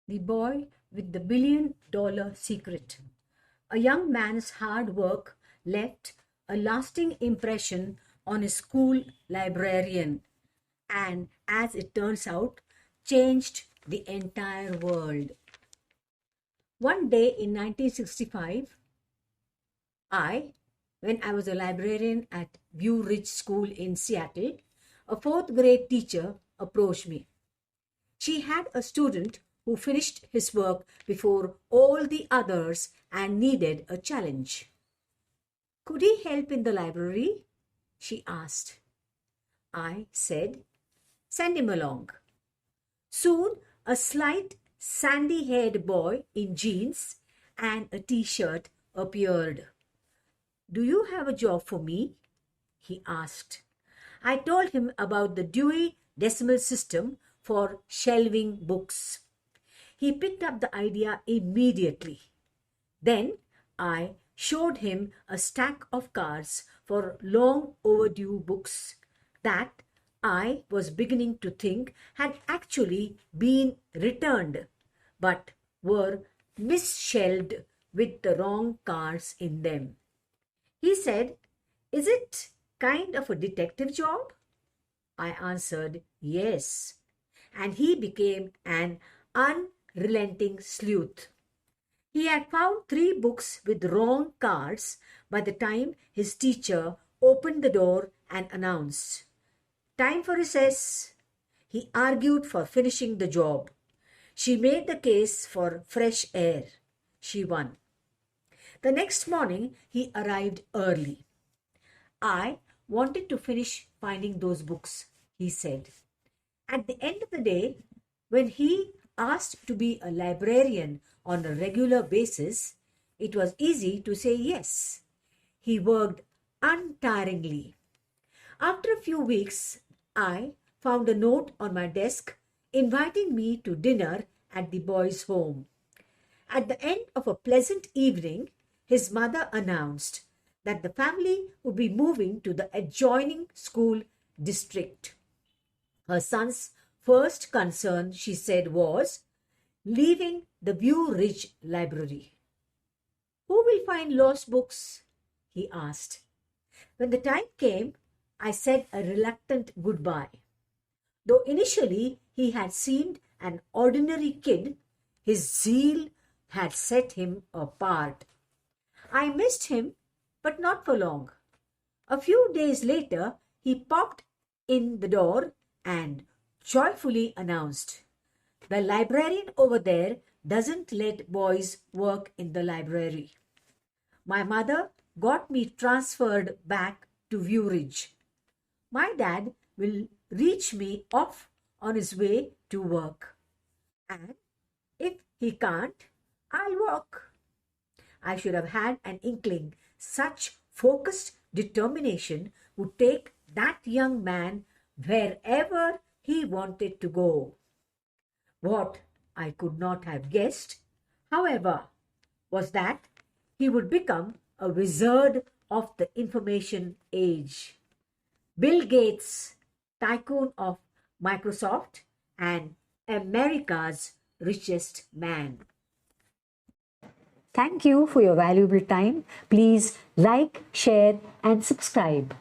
The Boy with the $1 Billion Secret. A young man's hard work left a lasting impression on his school librarian and, as it turns out, changed the entire world. One day in 1965, when I was a librarian at View Ridge School in Seattle, a fourth grade teacher approached me. She had a student who finished his work before all the others and needed a challenge. Could he help in the library? She asked. I said, send him along. Soon, a slight, sandy-haired boy in jeans and a t-shirt appeared. Do you have a job for me? He asked. I told him about the Dewey Decimal System for shelving books. He picked up the idea immediately. Then I showed him a stack of cards for long overdue books that I was beginning to think had actually been returned, but were misshelved with the wrong cards in them. He said, is it kind of a detective job? I answered, yes. And he became an unrelenting sleuth. He had found 3 books with wrong cards by the time his teacher opened the door and announced, time for recess. He argued for finishing the job. She made the case for fresh air. She won. The next morning, he arrived early. I wanted to finish finding those books, he said. At the end of the day, when he asked to be a librarian on a regular basis, it was easy to say yes. He worked untiringly. After a few weeks, I found a note on my desk inviting me to dinner at the boy's home. At the end of a pleasant evening, his mother announced that the family would be moving to the adjoining school district. Her son's first concern, she said, was leaving the View Ridge Library. Who will find lost books? He asked. When the time came, I said a reluctant goodbye. Though initially he had seemed an ordinary kid, his zeal had set him apart. I missed him, but not for long. A few days later, he popped in the door and joyfully announced, the librarian over there doesn't let boys work in the library. My mother got me transferred back to View Ridge. My dad will reach me off on his way to work. And if he can't, I'll walk. I should have had an inkling such focused determination would take that young man wherever he wanted to go. What I could not have guessed, however, was that he would become a wizard of the information age. Bill Gates, tycoon of Microsoft and America's richest man. Thank you for your valuable time. Please like, share, and subscribe.